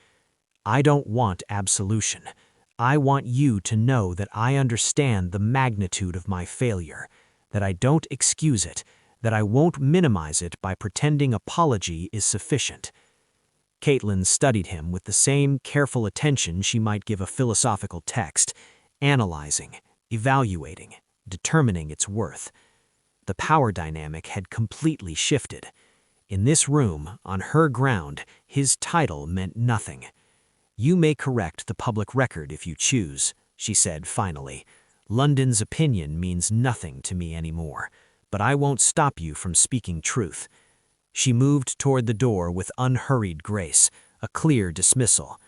"I don't want absolution. I want you to know that I understand the magnitude of my failure, that I don't excuse it, that I won't minimize it by pretending apology is sufficient." Caitlin studied him with the same careful attention she might give a philosophical text, analyzing, evaluating, determining its worth. The power dynamic had completely shifted. In this room, on her ground, his title meant nothing. "You may correct the public record if you choose," she said finally. "London's opinion means nothing to me anymore, but I won't stop you from speaking truth." She moved toward the door with unhurried grace, a clear dismissal.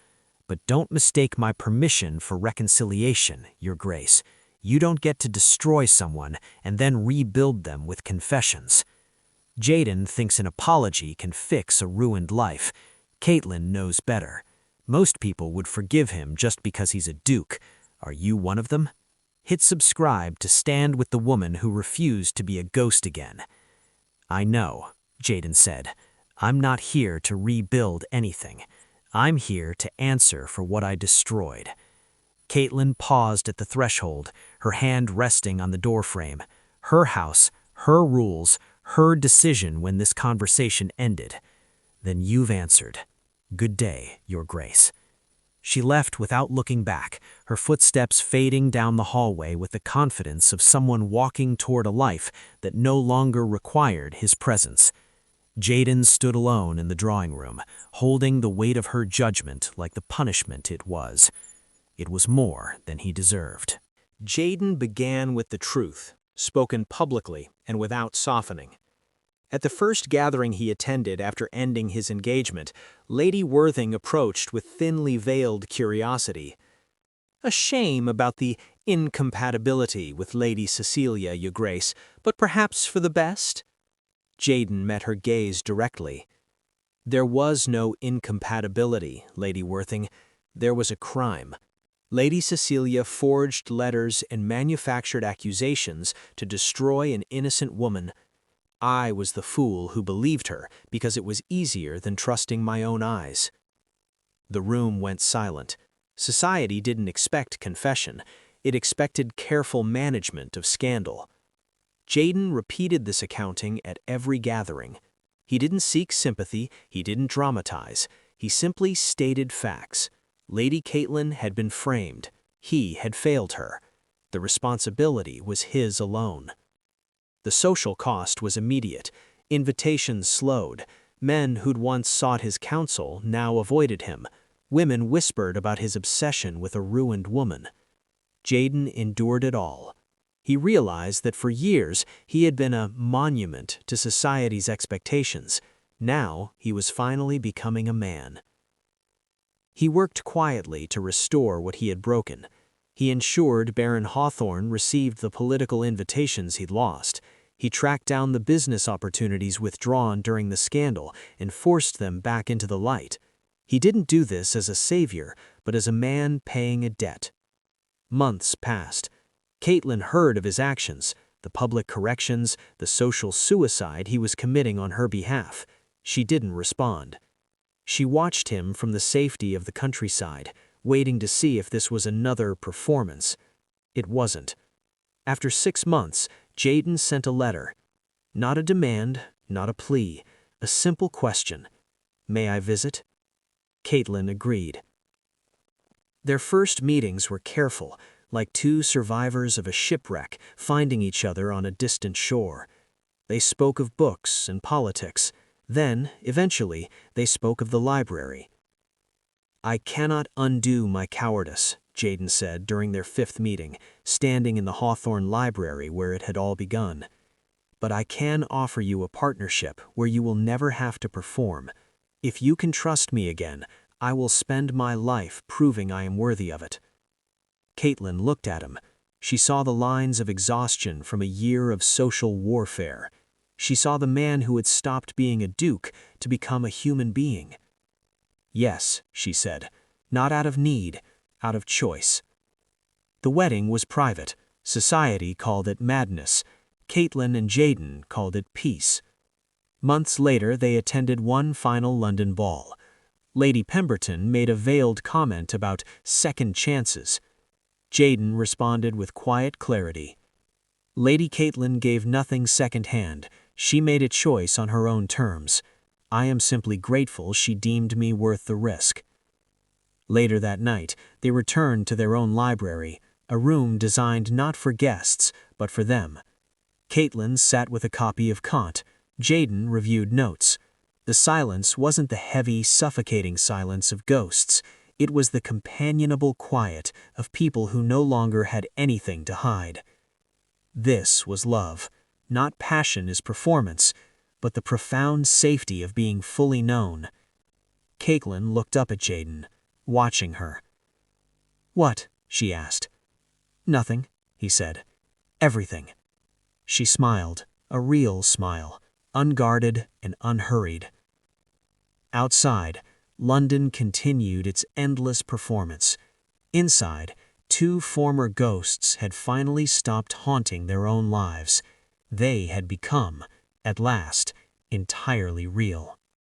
"But don't mistake my permission for reconciliation, Your Grace. You don't get to destroy someone and then rebuild them with confessions." Jaden thinks an apology can fix a ruined life. Caitlin knows better. Most people would forgive him just because he's a duke. Are you one of them? Hit subscribe to stand with the woman who refused to be a ghost again. "I know," Jaden said. "I'm not here to rebuild anything. I'm here to answer for what I destroyed." Caitlin paused at the threshold, her hand resting on the doorframe. Her house, her rules, her decision when this conversation ended. "Then you've answered. Good day, Your Grace." She left without looking back, her footsteps fading down the hallway with the confidence of someone walking toward a life that no longer required his presence. Jaden stood alone in the drawing room, holding the weight of her judgment like the punishment it was. It was more than he deserved. Jaden began with the truth, spoken publicly and without softening. At the first gathering he attended after ending his engagement, Lady Worthing approached with thinly veiled curiosity. "A shame about the incompatibility with Lady Cecilia, Your Grace, but perhaps for the best?" Jaden met her gaze directly. "There was no incompatibility, Lady Worthing. There was a crime. Lady Cecilia forged letters and manufactured accusations to destroy an innocent woman. I was the fool who believed her because it was easier than trusting my own eyes." The room went silent. Society didn't expect confession. It expected careful management of scandal. Jaden repeated this accounting at every gathering. He didn't seek sympathy, he didn't dramatize. He simply stated facts. Lady Caitlin had been framed. He had failed her. The responsibility was his alone. The social cost was immediate. Invitations slowed. Men who'd once sought his counsel now avoided him. Women whispered about his obsession with a ruined woman. Jaden endured it all. He realized that for years he had been a monument to society's expectations. Now he was finally becoming a man. He worked quietly to restore what he had broken. He ensured Baron Hawthorne received the political invitations he'd lost. He tracked down the business opportunities withdrawn during the scandal and forced them back into the light. He didn't do this as a savior, but as a man paying a debt. Months passed. Caitlin heard of his actions, the public corrections, the social suicide he was committing on her behalf. She didn't respond. She watched him from the safety of the countryside, waiting to see if this was another performance. It wasn't. After 6 months, Jaden sent a letter. Not a demand, not a plea, A simple question. May I visit? Caitlin agreed. Their first meetings were careful, like two survivors of a shipwreck finding each other on a distant shore. They spoke of books and politics. Then, eventually, they spoke of the library. I cannot undo my cowardice, Jaden said during their 5th meeting, standing in the Hawthorne Library where it had all begun. But I can offer you a partnership where you will never have to perform. If you can trust me again, I will spend my life proving I am worthy of it. Caitlin looked at him. She saw the lines of exhaustion from a year of social warfare. She saw the man who had stopped being a duke to become a human being. Yes, she said, not out of need, out of choice. The wedding was private. Society called it madness. Caitlin and Jaden called it peace. Months later, they attended one final London ball. Lady Pemberton made a veiled comment about second chances. Jaden responded with quiet clarity. Lady Caitlin gave nothing second-hand. She made a choice on her own terms. I am simply grateful she deemed me worth the risk. Later that night, they returned to their own library, a room designed not for guests, but for them. Caitlin sat with a copy of Kant. Jaden reviewed notes. The silence wasn't the heavy, suffocating silence of ghosts. It was the companionable quiet of people who no longer had anything to hide. This was love, not passion as performance, but the profound safety of being fully known. Caitlin looked up at Jaden, watching her. What? She asked. Nothing, he said. Everything. She smiled, a real smile, unguarded and unhurried. Outside, London continued its endless performance. Inside, 2 former ghosts had finally stopped haunting their own lives. They had become, at last, entirely real.